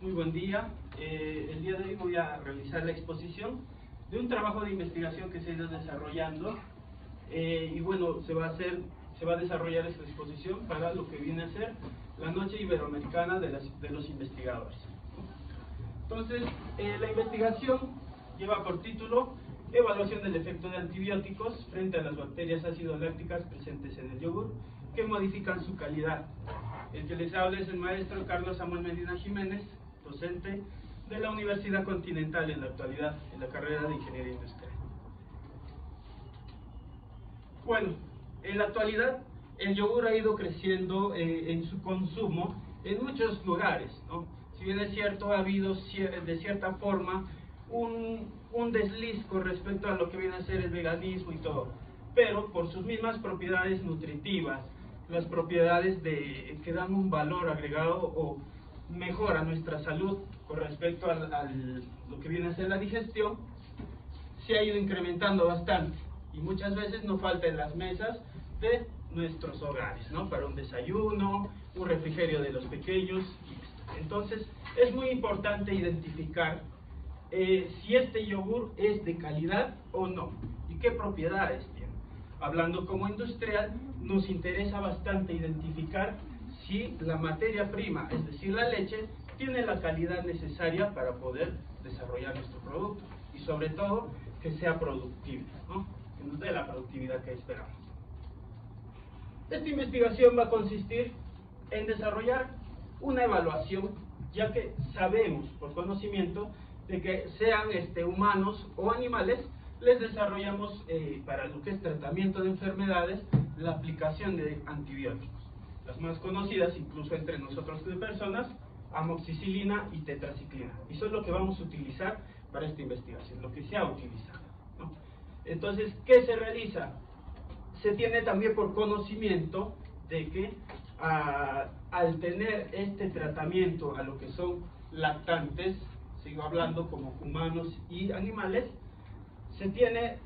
Muy buen día. El día de hoy voy a realizar la exposición de un trabajo de investigación que se ha ido desarrollando y bueno, se va a desarrollar esta exposición para lo que viene a ser la Noche Iberoamericana de los Investigadores. Entonces, la investigación lleva por título Evaluación del efecto de antibióticos frente a las bacterias ácido lácticas presentes en el yogur que modifican su calidad. El que les habla es el maestro Carlos Samuel Medina Jiménez, docente de la Universidad Continental en la actualidad, en la carrera de Ingeniería Industrial. Bueno, en la actualidad el yogur ha ido creciendo en su consumo en muchos lugares, ¿no? Si bien es cierto, ha habido de cierta forma un desliz con respecto a lo que viene a ser el veganismo y todo, pero por sus mismas propiedades nutritivas, las propiedades que dan un valor agregado o mejora nuestra salud con respecto a lo que viene a ser la digestión, se ha ido incrementando bastante y muchas veces no falta en las mesas de nuestros hogares, ¿no? Para un desayuno, un refrigerio de los pequeños. Entonces es muy importante identificar si este yogur es de calidad o no y qué propiedades tiene. Hablando como industrial, nos interesa bastante identificar si la materia prima, es decir, la leche, tiene la calidad necesaria para poder desarrollar nuestro producto y sobre todo que sea productivo, ¿no? Que nos dé la productividad que esperamos. Esta investigación va a consistir en desarrollar una evaluación, ya que sabemos por conocimiento de que sean humanos o animales, les desarrollamos para lo que es tratamiento de enfermedades la aplicación de antibióticos. Las más conocidas, incluso entre nosotros de personas, amoxicilina y tetraciclina. Y eso es lo que vamos a utilizar para esta investigación, lo que se ha utilizado, ¿no? Entonces, ¿qué se realiza? Se tiene también por conocimiento de que al tener este tratamiento a lo que son lactantes, sigo hablando como humanos y animales, se tiene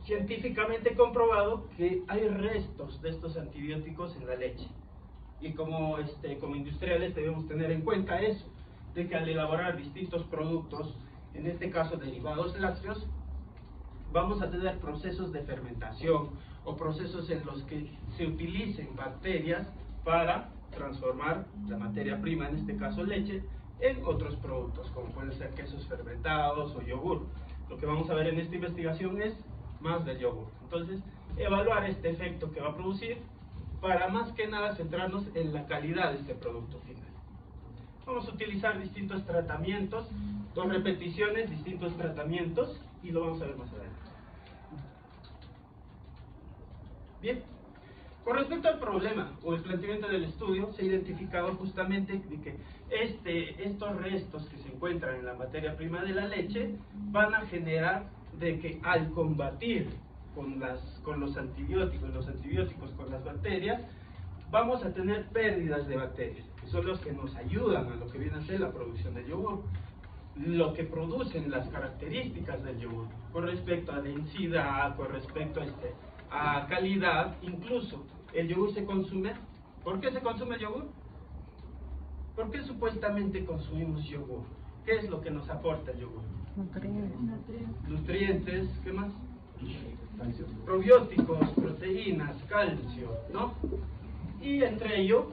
científicamente comprobado que hay restos de estos antibióticos en la leche. Y como industriales debemos tener en cuenta eso, de que al elaborar distintos productos, en este caso derivados lácteos, vamos a tener procesos de fermentación o procesos en los que se utilicen bacterias para transformar la materia prima, en este caso leche, en otros productos, como pueden ser quesos fermentados o yogur. Lo que vamos a ver en esta investigación es más del yogur. Entonces, evaluar este efecto que va a producir para más que nada centrarnos en la calidad de este producto final. Vamos a utilizar distintos tratamientos, 2 repeticiones, distintos tratamientos, y lo vamos a ver más adelante. Bien, con respecto al problema o el planteamiento del estudio, se ha identificado justamente de que estos restos que se encuentran en la materia prima de la leche van a generar de que al combatir con los antibióticos con las bacterias, vamos a tener pérdidas de bacterias, que son los que nos ayudan a lo que viene a ser la producción de yogur, lo que producen las características del yogur, con respecto a densidad, con respecto a calidad. Incluso el yogur se consume. ¿Por qué se consume el yogur? ¿Por qué supuestamente consumimos yogur? ¿Qué es lo que nos aporta el yogur? Nutrientes, ¿qué más? Probióticos, proteínas, calcio, ¿no? Y entre ello,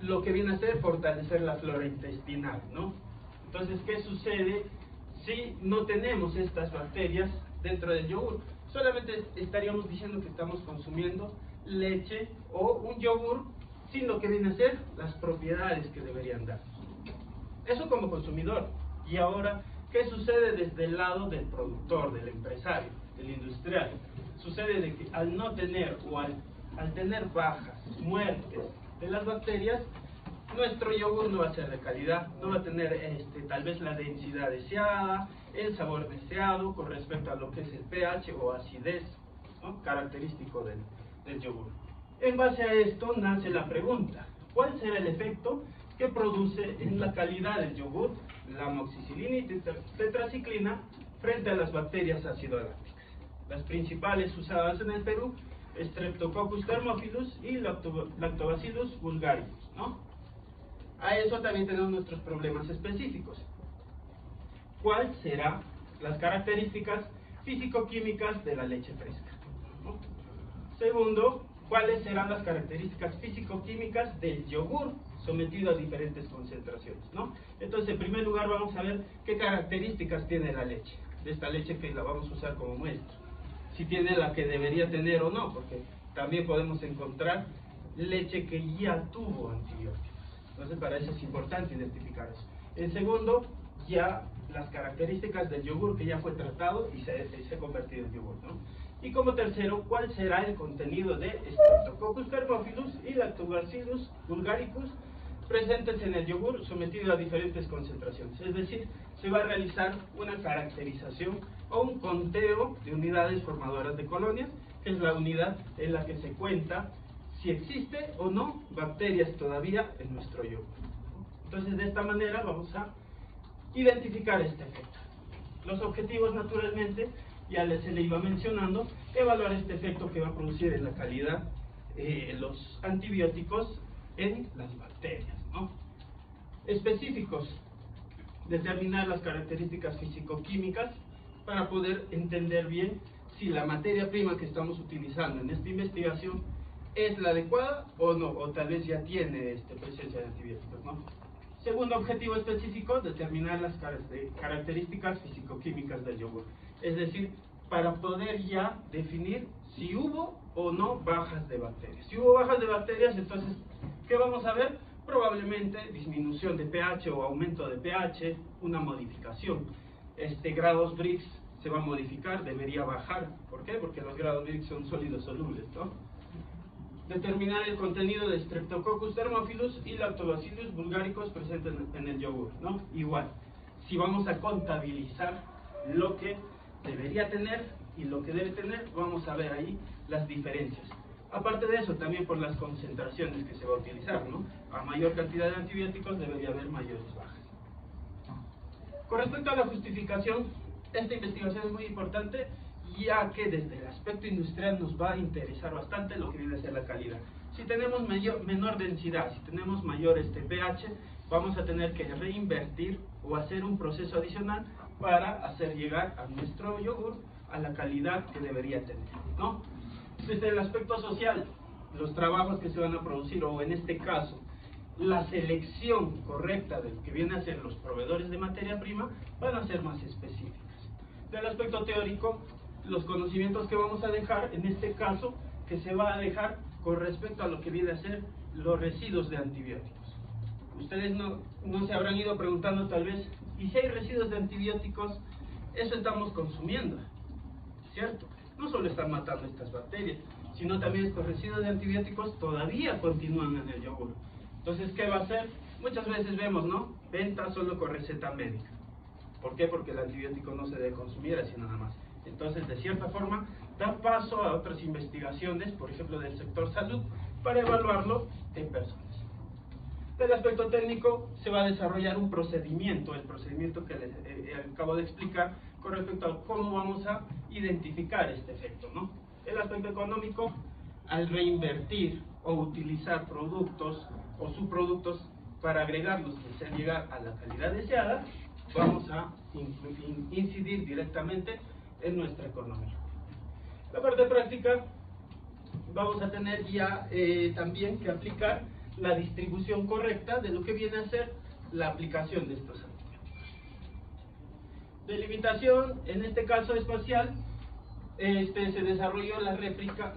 lo que viene a ser fortalecer la flora intestinal, ¿no? Entonces, ¿qué sucede si no tenemos estas bacterias dentro del yogur? Solamente estaríamos diciendo que estamos consumiendo leche o un yogur sin lo que viene a ser las propiedades que deberían dar. Eso como consumidor. Y ahora, ¿qué sucede desde el lado del productor, del empresario, del industrial? Sucede de que al no tener o al tener bajas, muertes de las bacterias, nuestro yogur no va a ser de calidad, no va a tener tal vez la densidad deseada, el sabor deseado con respecto a lo que es el pH o acidez, ¿no? Característico del yogur. En base a esto nace la pregunta: ¿cuál será el efecto que produce en la calidad del yogur la amoxicilina y tetraciclina frente a las bacterias ácido-lácticas? Las principales usadas en el Perú: Streptococcus thermophilus y Lactobacillus vulgaricus, ¿no? A eso también tenemos nuestros problemas específicos. ¿Cuáles serán las características físico-químicas de la leche fresca? ¿No? Segundo, ¿cuáles serán las características físico-químicas del yogur sometido a diferentes concentraciones? ¿No? Entonces, en primer lugar, vamos a ver qué características tiene la leche, de esta leche que la vamos a usar como muestra. Si tiene la que debería tener o no, porque también podemos encontrar leche que ya tuvo antibióticos. Entonces, para eso es importante identificar eso. En segundo, ya las características del yogur que ya fue tratado y se ha convertido en yogur, ¿no? Y como tercero, ¿cuál será el contenido de Streptococcus thermophilus y Lactobacillus bulgaricus presentes en el yogur sometido a diferentes concentraciones? Es decir, se va a realizar una caracterización o un conteo de unidades formadoras de colonias, que es la unidad en la que se cuenta si existe o no bacterias todavía en nuestro yogur. Entonces, de esta manera vamos a identificar este efecto. Los objetivos, naturalmente, ya se le iba mencionando, evaluar este efecto que va a producir en la calidad los antibióticos en las bacterias, ¿no? Específicos, determinar las características físico-químicas para poder entender bien si la materia prima que estamos utilizando en esta investigación es la adecuada o no, o tal vez ya tiene presencia de antibióticos, ¿no? Segundo objetivo específico, determinar las características físico-químicas del yogur. Es decir, para poder ya definir si hubo o no bajas de bacterias. Si hubo bajas de bacterias, entonces, ¿qué vamos a ver? Probablemente disminución de pH o aumento de pH, una modificación. Grados Brix se va a modificar, debería bajar. ¿Por qué? Porque los grados Brix son sólidos solubles, ¿no? Determinar el contenido de Streptococcus thermophilus y Lactobacillus bulgaricus presentes en el yogur, ¿no? Igual, si vamos a contabilizar lo que debería tener y lo que debe tener, vamos a ver ahí las diferencias. Aparte de eso, también por las concentraciones que se va a utilizar, ¿no? A mayor cantidad de antibióticos debería haber mayores bajas. Con respecto a la justificación, esta investigación es muy importante, ya que desde el aspecto industrial nos va a interesar bastante lo que viene a ser la calidad. Si tenemos menor densidad, si tenemos mayor pH, vamos a tener que reinvertir o hacer un proceso adicional para hacer llegar a nuestro yogur a la calidad que debería tener, ¿no? Desde el aspecto social, los trabajos que se van a producir, o en este caso, la selección correcta de lo que viene a ser los proveedores de materia prima, van a ser más específicas. Del aspecto teórico, los conocimientos que vamos a dejar, en este caso, que se va a dejar con respecto a lo que viene a ser los residuos de antibióticos. Ustedes no se habrán ido preguntando tal vez, ¿y si hay residuos de antibióticos? Eso estamos consumiendo, ¿cierto? No solo están matando estas bacterias, sino también estos residuos de antibióticos todavía continúan en el yogur. Entonces, ¿qué va a hacer? Muchas veces vemos, ¿no? Venta solo con receta médica. ¿Por qué? Porque el antibiótico no se debe consumir así nada más. Entonces, de cierta forma, da paso a otras investigaciones, por ejemplo, del sector salud, para evaluarlo en personas. Del aspecto técnico, se va a desarrollar un procedimiento, el procedimiento que les acabo de explicar, con respecto a cómo vamos a identificar este efecto, ¿no? El aspecto económico, al reinvertir o utilizar productos o subproductos para agregarlos y hacer llegar a la calidad deseada, vamos a incidir directamente en nuestra economía. La parte práctica, vamos a tener ya también que aplicar la distribución correcta de lo que viene a ser la aplicación de estos antibióticos. Delimitación, en este caso espacial, se desarrolló la réplica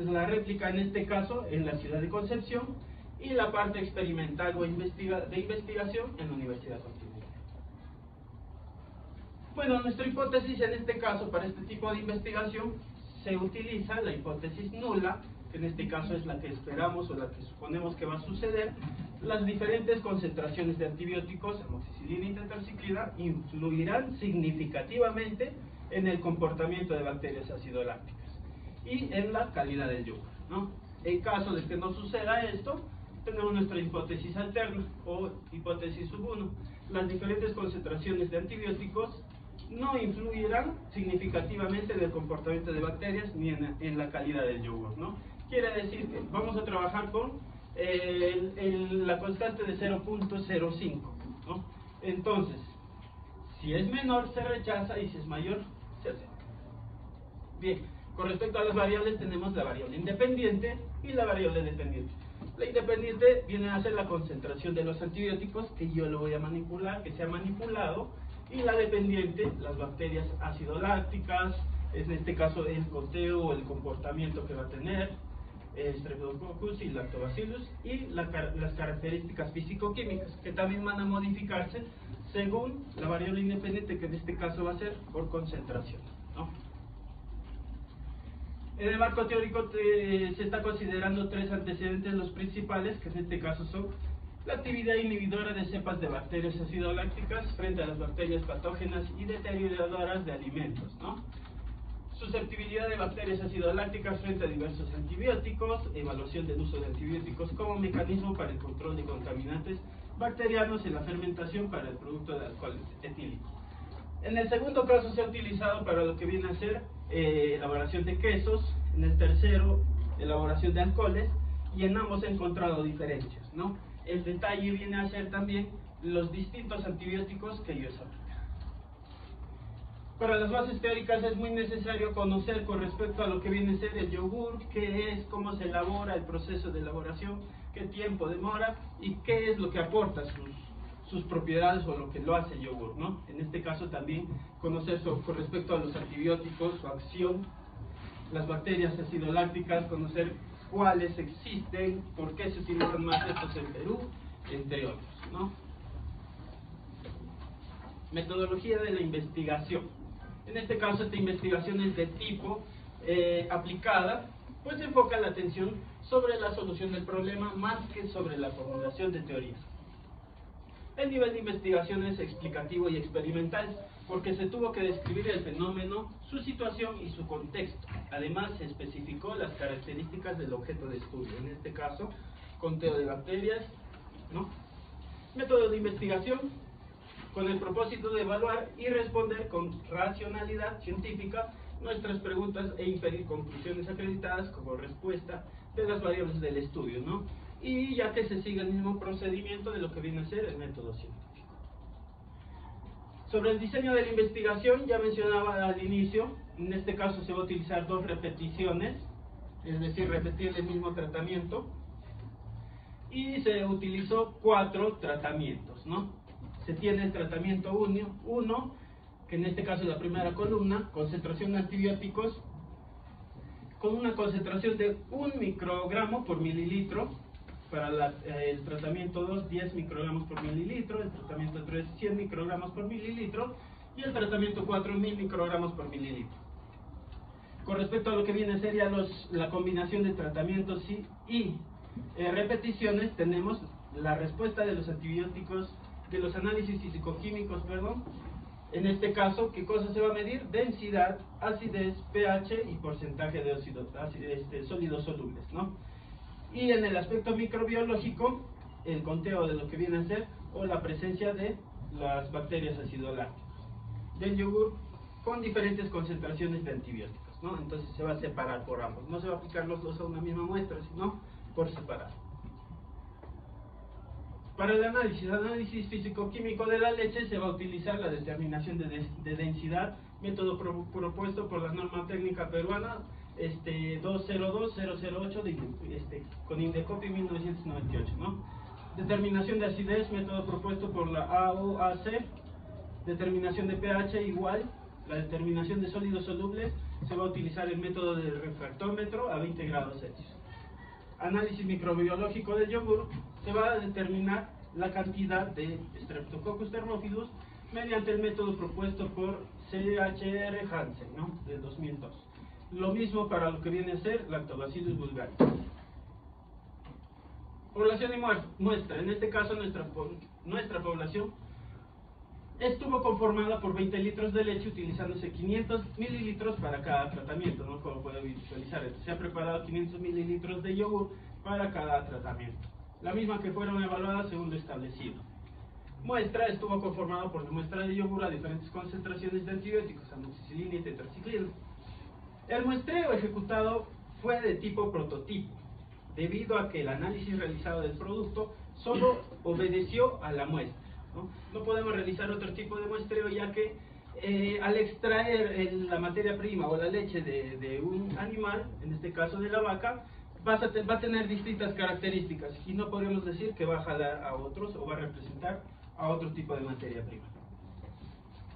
en este caso en la ciudad de Concepción, y la parte experimental o de investigación en la Universidad Continental. Bueno, nuestra hipótesis en este caso, para este tipo de investigación, se utiliza la hipótesis nula, que en este caso es la que esperamos o la que suponemos que va a suceder. Las diferentes concentraciones de antibióticos, amoxicilina y tetraciclina, influirán significativamente en el comportamiento de bacterias acidolácticas y en la calidad del yogur, ¿no? En caso de que no suceda esto, tenemos nuestra hipótesis alterna o hipótesis sub 1. Las diferentes concentraciones de antibióticos no influirán significativamente en el comportamiento de bacterias ni en la calidad del yogur, ¿no? Quiere decir que vamos a trabajar con la constante de 0.05, ¿no? Entonces, si es menor se rechaza y si es mayor se acepta. Bien, con respecto a las variables tenemos la variable independiente y la variable dependiente. La independiente viene a ser la concentración de los antibióticos que yo lo voy a manipular, que se ha manipulado, y la dependiente, las bacterias ácido-lácticas, en este caso el conteo o el comportamiento que va a tener, Streptococcus y Lactobacillus, y las características físico-químicas que también van a modificarse según la variable independiente, que en este caso va a ser por concentración, ¿no? En el marco teórico se está considerando tres antecedentes, los principales, que en este caso son la actividad inhibidora de cepas de bacterias ácido-lácticas frente a las bacterias patógenas y deterioradoras de alimentos, ¿no? Susceptibilidad de bacterias ácido-lácticas frente a diversos antibióticos, evaluación del uso de antibióticos como mecanismo para el control de contaminantes bacterianos en la fermentación para el producto de alcohol etílico. En el segundo caso se ha utilizado para lo que viene a ser elaboración de quesos, en el tercero elaboración de alcoholes, y en ambos he encontrado diferencias, ¿no? El detalle viene a ser también los distintos antibióticos que ellos aplican. Para las bases teóricas es muy necesario conocer con respecto a lo que viene a ser el yogur, qué es, cómo se elabora, el proceso de elaboración, qué tiempo demora y qué es lo que aporta sus propiedades o lo que lo hace el yogur, ¿no? En este caso también conocer con respecto a los antibióticos, su acción, las bacterias ácido-lácticas, conocer cuáles existen, por qué se utilizan más estos en Perú, entre otros, ¿no? Metodología de la investigación. En este caso esta investigación es de tipo aplicada, pues enfoca la atención sobre la solución del problema más que sobre la formulación de teorías. El nivel de investigación es explicativo y experimental, porque se tuvo que describir el fenómeno, su situación y su contexto. Además, se especificó las características del objeto de estudio, en este caso, conteo de bacterias, ¿no? Método de investigación, con el propósito de evaluar y responder con racionalidad científica nuestras preguntas e inferir conclusiones acreditadas como respuesta de las variables del estudio, ¿no? Y ya que se sigue el mismo procedimiento de lo que viene a ser el método científico. Sobre el diseño de la investigación, ya mencionaba al inicio, en este caso se va a utilizar 2 repeticiones, es decir, repetir el mismo tratamiento, y se utilizó 4 tratamientos, ¿no? Se tiene el tratamiento 1, que en este caso es la primera columna, concentración de antibióticos, con una concentración de 1 microgramo por mililitro. Para el tratamiento 2, 10 microgramos por mililitro, el tratamiento 3, 100 microgramos por mililitro, y el tratamiento 4, 1000 microgramos por mililitro. Con respecto a lo que viene sería la combinación de tratamientos y repeticiones, tenemos la respuesta de los antibióticos, de los análisis físico-químicos, perdón. En este caso, ¿qué cosa se va a medir? Densidad, acidez, pH y porcentaje de sólidos solubles, ¿no? Y en el aspecto microbiológico, el conteo de lo que viene a ser o la presencia de las bacterias ácido-lácticas del yogur con diferentes concentraciones de antibióticos, ¿no? Entonces se va a separar por ambos, no se va a aplicar los dos a una misma muestra, sino por separado. Para el análisis físico-químico de la leche se va a utilizar la determinación de densidad, método propuesto por la norma técnica peruana 202008 con Indecopi 1998, ¿no? Determinación de acidez, método propuesto por la AOAC. Determinación de pH igual. La determinación de sólidos solubles se va a utilizar el método del refractómetro a 20 grados Celsius. Análisis microbiológico del yogur, se va a determinar la cantidad de Streptococcus thermophilus mediante el método propuesto por CHR Hansen, ¿no? Del 2002. Lo mismo para lo que viene a ser Lactobacillus bulgaris. Población y muestra. En este caso nuestra población estuvo conformada por 20 litros de leche, utilizándose 500 mililitros para cada tratamiento, ¿no? Como pueden visualizar, se ha preparado 500 mililitros de yogur para cada tratamiento, la misma que fueron evaluadas según lo establecido. Muestra estuvo conformada por la muestra de yogur a diferentes concentraciones de antibióticos, amoxicilina y tetraciclina. El muestreo ejecutado fue de tipo prototipo, debido a que el análisis realizado del producto solo obedeció a la muestra, ¿no? No podemos realizar otro tipo de muestreo, ya que al extraer la materia prima o la leche de un animal, en este caso de la vaca, va a tener distintas características y no podemos decir que va a jalar a otros o va a representar a otro tipo de materia prima.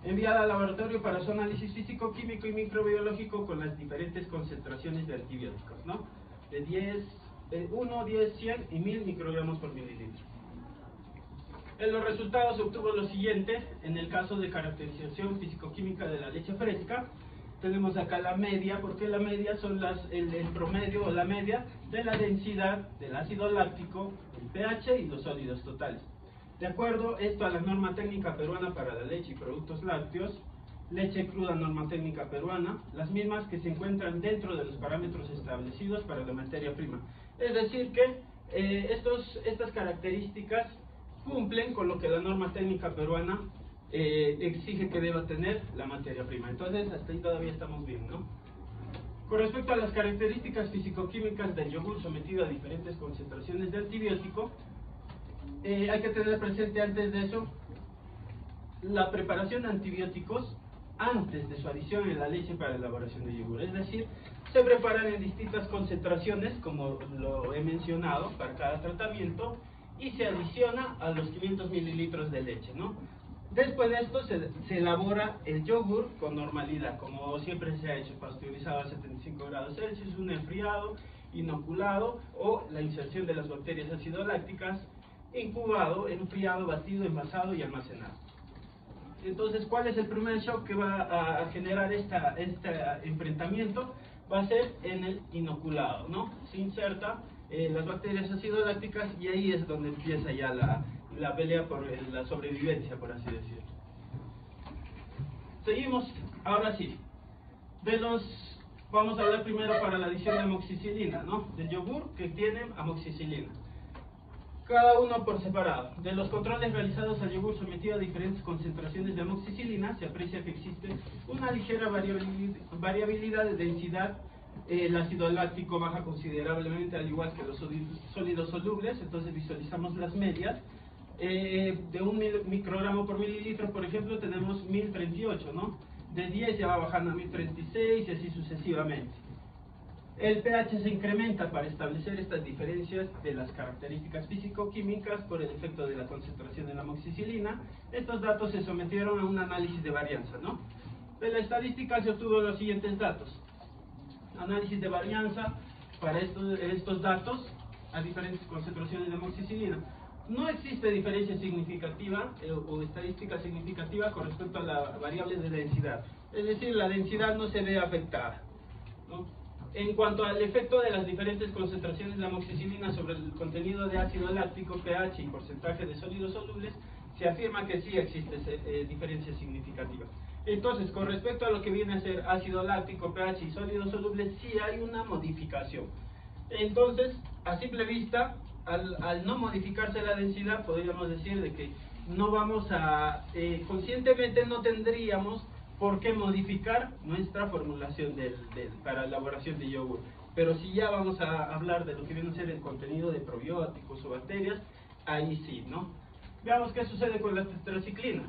Enviada al laboratorio para su análisis físico, químico y microbiológico con las diferentes concentraciones de antibióticos, ¿no? De 1, 10, 100 y 1000 microgramos por mililitro. En los resultados se obtuvo lo siguiente. En el caso de caracterización físico-química de la leche fresca, tenemos acá la media, porque la media son el promedio o la media de la densidad del ácido láctico, el pH y los sólidos totales. De acuerdo esto a la norma técnica peruana para la leche y productos lácteos, leche cruda norma técnica peruana, las mismas que se encuentran dentro de los parámetros establecidos para la materia prima. Es decir que estas características cumplen con lo que la norma técnica peruana exige que deba tener la materia prima. Entonces hasta ahí todavía estamos bien, ¿no? Con respecto a las características físico-químicas del yogur sometido a diferentes concentraciones de antibiótico, hay que tener presente antes de eso la preparación de antibióticos antes de su adición en la leche para la elaboración de yogur. Es decir, se preparan en distintas concentraciones, como lo he mencionado, para cada tratamiento, y se adiciona a los 500 mililitros de leche, ¿no? Después de esto se elabora el yogur con normalidad, como siempre se ha hecho, pasteurizado a 75 grados Celsius, un enfriado, inoculado o la inserción de las bacterias acidolácticas, incubado, enfriado, batido, envasado y almacenado. Entonces, ¿cuál es el primer shock que va a generar este enfrentamiento? Va a ser en el inoculado, ¿no? Se inserta las bacterias acidolácticas y ahí es donde empieza ya la pelea por la sobrevivencia, por así decirlo. Seguimos, ahora sí. Vamos a hablar primero para la adición de amoxicilina, ¿no? Del yogur que tiene amoxicilina. Cada uno por separado. De los controles realizados al yogur sometido a diferentes concentraciones de amoxicilina, se aprecia que existe una ligera variabilidad de densidad. El ácido láctico baja considerablemente, al igual que los sólidos solubles. Entonces visualizamos las medias. De 1 microgramo por mililitro, por ejemplo, tenemos 1038, ¿no? De 10 ya va bajando a 1036 y así sucesivamente. El pH se incrementa para establecer estas diferencias de las características físico-químicas por el efecto de la concentración de la amoxicilina. Estos datos se sometieron a un análisis de varianza, ¿no? De la estadística se obtuvo los siguientes datos. Análisis de varianza para estos datos a diferentes concentraciones de amoxicilina. No existe diferencia significativa o estadística significativa con respecto a la variable de densidad. Es decir, la densidad no se ve afectada, ¿no? En cuanto al efecto de las diferentes concentraciones de amoxicilina sobre el contenido de ácido láctico, pH y porcentaje de sólidos solubles, se afirma que sí existe diferencia significativa. Entonces, con respecto a lo que viene a ser ácido láctico, pH y sólidos solubles, sí hay una modificación. Entonces, a simple vista, al no modificarse la densidad, podríamos decir de que no vamos a, conscientemente no tendríamos por qué modificar nuestra formulación para la elaboración de yogur. Pero si ya vamos a hablar de lo que viene a ser el contenido de probióticos o bacterias, ahí sí, ¿no? Veamos qué sucede con la tetraciclina.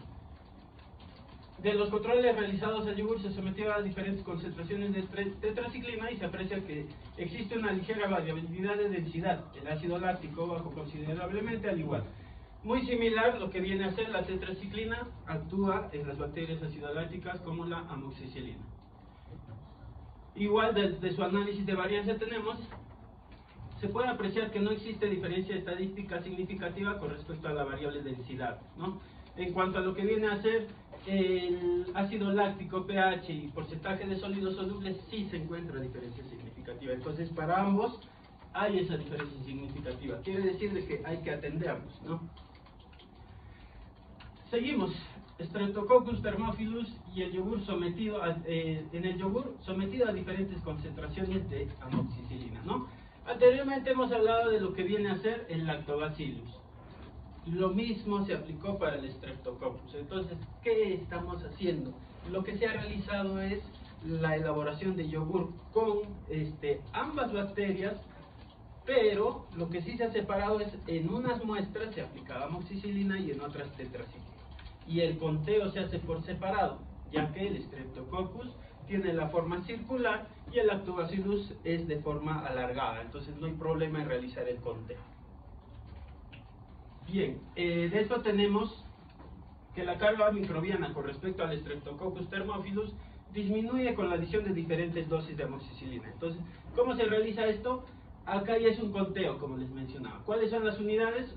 De los controles realizados al yogur se sometió a diferentes concentraciones de tetraciclina y se aprecia que existe una ligera variabilidad de densidad. El ácido láctico bajó considerablemente, al igual. Muy similar, lo que viene a ser la tetraciclina actúa en las bacterias acidolácticas como la amoxicilina. Igual desde su análisis de varianza se puede apreciar que no existe diferencia estadística significativa con respecto a la variable densidad, ¿no? En cuanto a lo que viene a ser el ácido láctico, pH y porcentaje de sólidos solubles, sí se encuentra diferencia significativa. Entonces, para ambos hay esa diferencia significativa. Quiere decir de que hay que atenderlos, ¿no? Seguimos. Streptococcus thermophilus y el yogur sometido a diferentes concentraciones de amoxicilina, ¿no? Anteriormente hemos hablado de lo que viene a ser el lactobacillus. Lo mismo se aplicó para el Streptococcus. Entonces, ¿qué estamos haciendo? Lo que se ha realizado es la elaboración de yogur con ambas bacterias pero lo que sí se ha separado es en unas muestras se aplicaba amoxicilina y en otras tetraciclina. Y el conteo se hace por separado, ya que el Streptococcus tiene la forma circular y el Lactobacillus es de forma alargada, entonces no hay problema en realizar el conteo. Bien, de esto tenemos que la carga microbiana con respecto al Streptococcus thermophilus disminuye con la adición de diferentes dosis de amoxicilina. Entonces, ¿cómo se realiza esto? Acá ya es un conteo, como les mencionaba. ¿Cuáles son las unidades?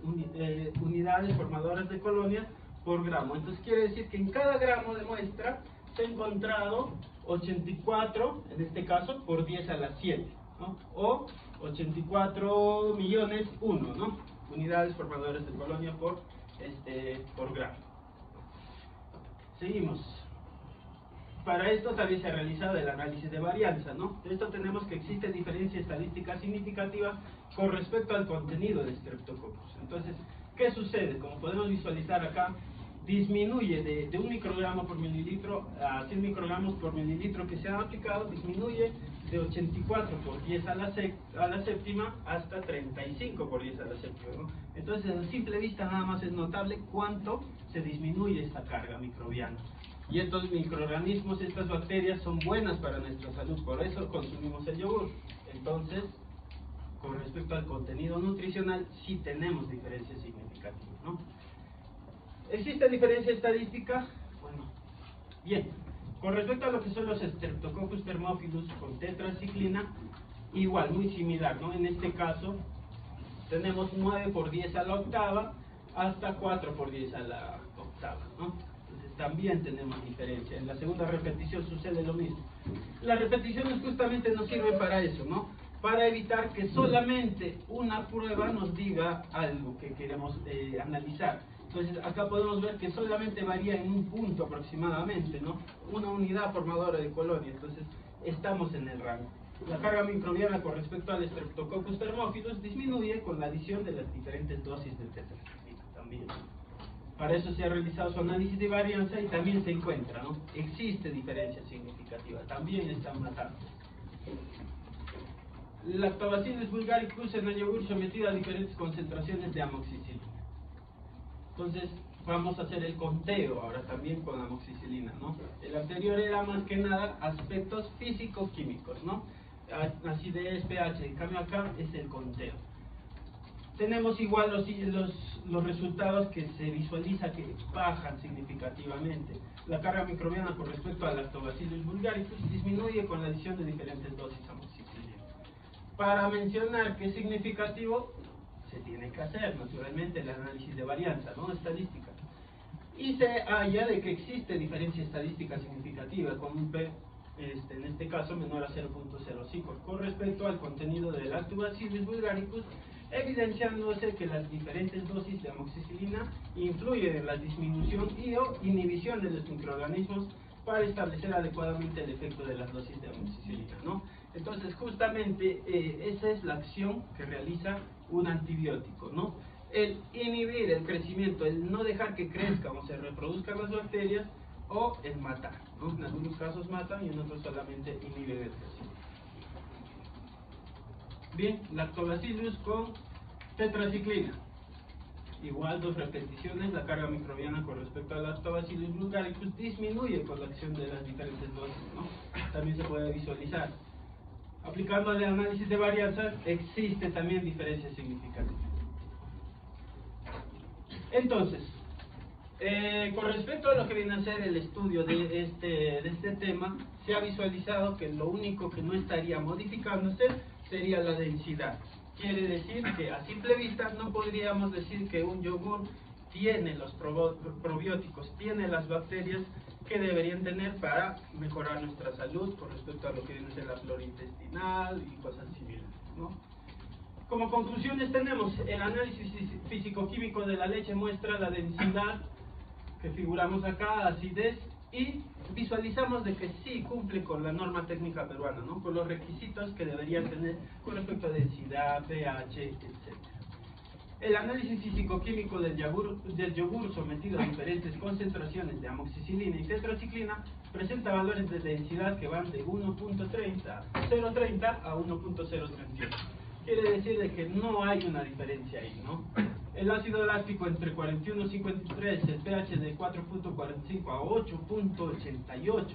Unidades formadoras de colonias por gramo. Entonces quiere decir que en cada gramo de muestra se ha encontrado 84, en este caso, por 10 a la 7, ¿no? O 84 millones 1, ¿no? Unidades formadoras de colonia por gramo. Seguimos. Para esto también se ha realizado el análisis de varianza, ¿no? De esto tenemos que existe diferencia estadística significativa con respecto al contenido de Streptococcus. Entonces, ¿qué sucede? Como podemos visualizar acá, disminuye de 1 microgramo por mililitro a 100 microgramos por mililitro que se han aplicado, disminuye de 84 por 10 a la séptima hasta 35 por 10 a la séptima, ¿no? Entonces, a simple vista nada más es notable cuánto se disminuye esta carga microbiana. Y estos microorganismos, estas bacterias son buenas para nuestra salud, por eso consumimos el yogur. Entonces, con respecto al contenido nutricional, sí tenemos diferencias significativas, ¿no? ¿Existe diferencia estadística? Bueno, bien. Con respecto a lo que son los Streptococcus thermophilus con tetraciclina, igual, muy similar, ¿no? En este caso, tenemos 9 por 10 a la octava hasta 4 por 10 a la octava, ¿no? También tenemos diferencia. En la segunda repetición sucede lo mismo. Las repeticiones justamente nos sirven para eso, ¿no? Para evitar que solamente una prueba nos diga algo que queremos analizar. Entonces acá podemos ver que solamente varía en un punto aproximadamente, ¿no? Una unidad formadora de colonia. Entonces estamos en el rango. La carga microbiana con respecto al Streptococcus thermophilus disminuye con la adición de las diferentes dosis de tetraciclina también. Para eso se ha realizado su análisis de varianza y también se encuentra, ¿no? Existe diferencia significativa, también están matando. Lactobacillus bulgaricus en el yogur sometido a diferentes concentraciones de amoxicilina. Entonces, vamos a hacer el conteo ahora también con amoxicilina, ¿no? El anterior era más que nada aspectos físico-químicos, ¿no? Acidez, pH, en cambio acá es el conteo. Tenemos igual los resultados que se visualiza que bajan significativamente. La carga microbiana con respecto al Lactobacillus bulgaricus disminuye con la adición de diferentes dosis de amoxicilina. Para mencionar que es significativo, se tiene que hacer naturalmente el análisis de varianza, ¿no? Estadística. Y se halla de que existe diferencia estadística significativa con un P, en este caso menor a 0.05 con respecto al contenido del Lactobacillus bulgaricus, evidenciándose que las diferentes dosis de amoxicilina influyen en la disminución y o inhibición de los microorganismos para establecer adecuadamente el efecto de las dosis de amoxicilina, ¿no? Entonces, justamente esa es la acción que realiza un antibiótico, ¿no? El inhibir el crecimiento, el no dejar que crezcan o se reproduzcan las bacterias, o el matar, ¿no? En algunos casos matan y en otros solamente inhiben el crecimiento. Bien, Lactobacillus con tetraciclina. Igual 2 repeticiones, la carga microbiana con respecto al Lactobacillus bulgaricus disminuye con la acción de las diferentes dosis, ¿no? También se puede visualizar. Aplicando el análisis de varianza, existe también diferencia significativa. Entonces, con respecto a lo que viene a ser el estudio de este tema, se ha visualizado que lo único que no estaría modificándose sería la densidad. Quiere decir que a simple vista no podríamos decir que un yogur tiene los probióticos, tiene las bacterias que deberían tener para mejorar nuestra salud con respecto a lo que viene a ser la flora intestinal y cosas similares, ¿no? Como conclusiones tenemos el análisis físico-químico de la leche muestra la densidad que figuramos acá, acidez, y visualizamos de que sí cumple con la norma técnica peruana, ¿no? Con los requisitos que deberían tener con respecto a densidad, pH, etc. El análisis físico-químico del yogur sometido a diferentes concentraciones de amoxicilina y tetraciclina presenta valores de densidad que van de 1.30 a 1.038. quiere decir de que no hay una diferencia ahí, ¿no? El ácido láctico entre 41,53, el pH de 4,45 a 8,88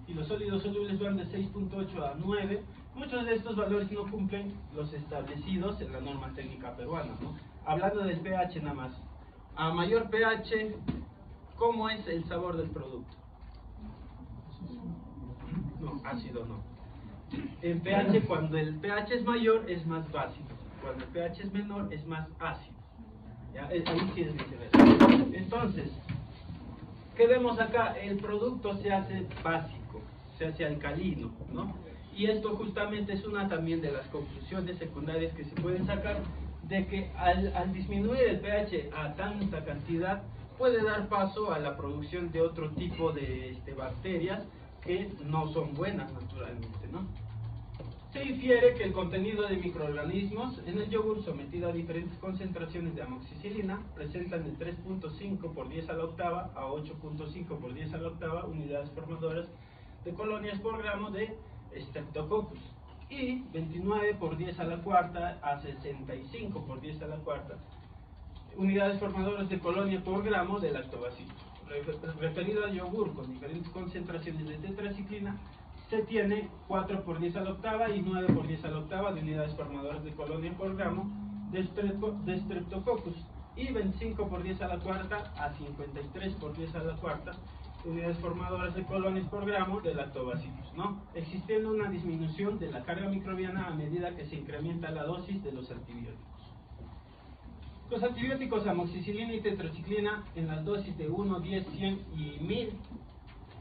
y los sólidos solubles van de 6,8 a 9. Muchos de estos valores no cumplen los establecidos en la norma técnica peruana, ¿no? Hablando del pH nada más, a mayor pH, ¿cómo es el sabor del producto? No, ácido no. En pH, cuando el pH es mayor, es más básico. Cuando el pH es menor, es más ácido. ¿Ya? Ahí sí es viceversa. Entonces, ¿qué vemos acá? El producto se hace básico, se hace alcalino, ¿no? Y esto justamente es una también de las conclusiones secundarias que se pueden sacar, de que al disminuir el pH a tanta cantidad, puede dar paso a la producción de otro tipo de bacterias que no son buenas naturalmente, ¿no? Se infiere que el contenido de microorganismos en el yogur sometido a diferentes concentraciones de amoxicilina presentan de 3.5 por 10 a la octava a 8.5 por 10 a la octava unidades formadoras de colonias por gramo de Streptococcus y 29 por 10 a la cuarta a 65 por 10 a la cuarta unidades formadoras de colonia por gramo de lactobacillus. Referido al yogur con diferentes concentraciones de tetraciclina, se tiene 4 por 10 a la octava y 9 por 10 a la octava de unidades formadoras de colonia por gramo de Streptococcus y 25 por 10 a la cuarta a 53 por 10 a la cuarta unidades formadoras de colonias por gramo de lactobacillus, ¿no? Existiendo una disminución de la carga microbiana a medida que se incrementa la dosis de los antibióticos. Los antibióticos amoxicilina y tetraciclina en las dosis de 1, 10, 100 y 1000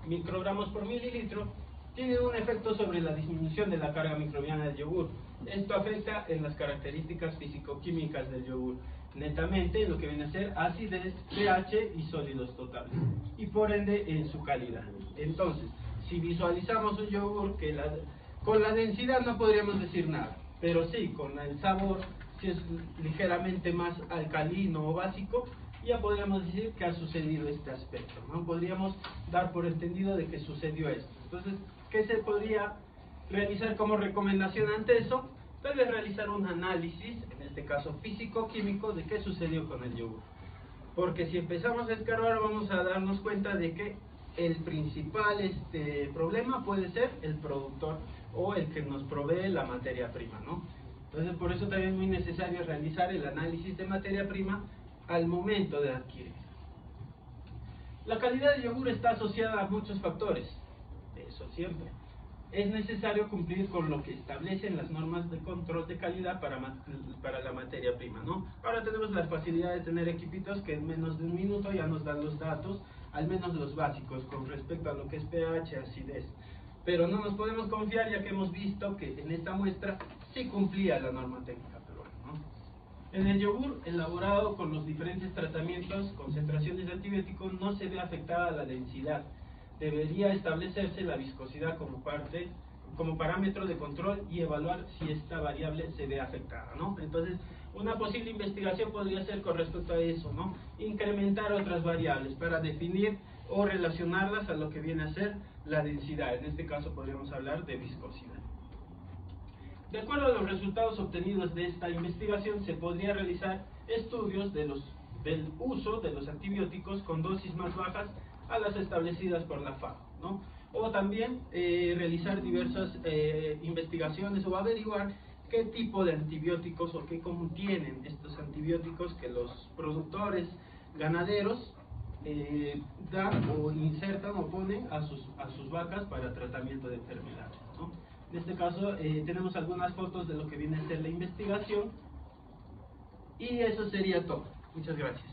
microgramos por mililitro tienen un efecto sobre la disminución de la carga microbiana del yogur. Esto afecta en las características físico-químicas del yogur, netamente en lo que viene a ser acidez, pH y sólidos totales, y por ende en su calidad. Entonces, si visualizamos un yogur que con la densidad no podríamos decir nada, pero sí con el sabor, si es ligeramente más alcalino o básico, ya podríamos decir que ha sucedido este aspecto, ¿no? Podríamos dar por entendido de que sucedió esto. Entonces, ¿qué se podría realizar como recomendación ante eso? Tal vez realizar un análisis, en este caso físico-químico, de qué sucedió con el yogur. Porque si empezamos a escarbar vamos a darnos cuenta de que el principal problema puede ser el productor o el que nos provee la materia prima, ¿no? Entonces por eso también es muy necesario realizar el análisis de materia prima al momento de adquirir. La calidad del yogur está asociada a muchos factores, eso siempre. Es necesario cumplir con lo que establecen las normas de control de calidad para la materia prima, ¿no? Ahora tenemos la facilidad de tener equipitos que en menos de un minuto ya nos dan los datos, al menos los básicos, con respecto a lo que es pH, acidez. Pero no nos podemos confiar ya que hemos visto que en esta muestra sí cumplía la norma técnica peruana, ¿no? En el yogur elaborado con los diferentes tratamientos, concentraciones de antibióticos, no se ve afectada la densidad. Debería establecerse la viscosidad como parámetro de control y evaluar si esta variable se ve afectada, ¿no? Entonces, una posible investigación podría ser con respecto a eso, ¿no? Incrementar otras variables para definir o relacionarlas a lo que viene a ser la densidad. En este caso podríamos hablar de viscosidad. De acuerdo a los resultados obtenidos de esta investigación, se podría realizar estudios del uso de los antibióticos con dosis más bajas a las establecidas por la FAO, ¿no? O también realizar diversas investigaciones o averiguar qué tipo de antibióticos o qué contienen estos antibióticos que los productores ganaderos dan o insertan o ponen a sus vacas para tratamiento de enfermedades, ¿no? En este caso tenemos algunas fotos de lo que viene a ser la investigación y eso sería todo. Muchas gracias.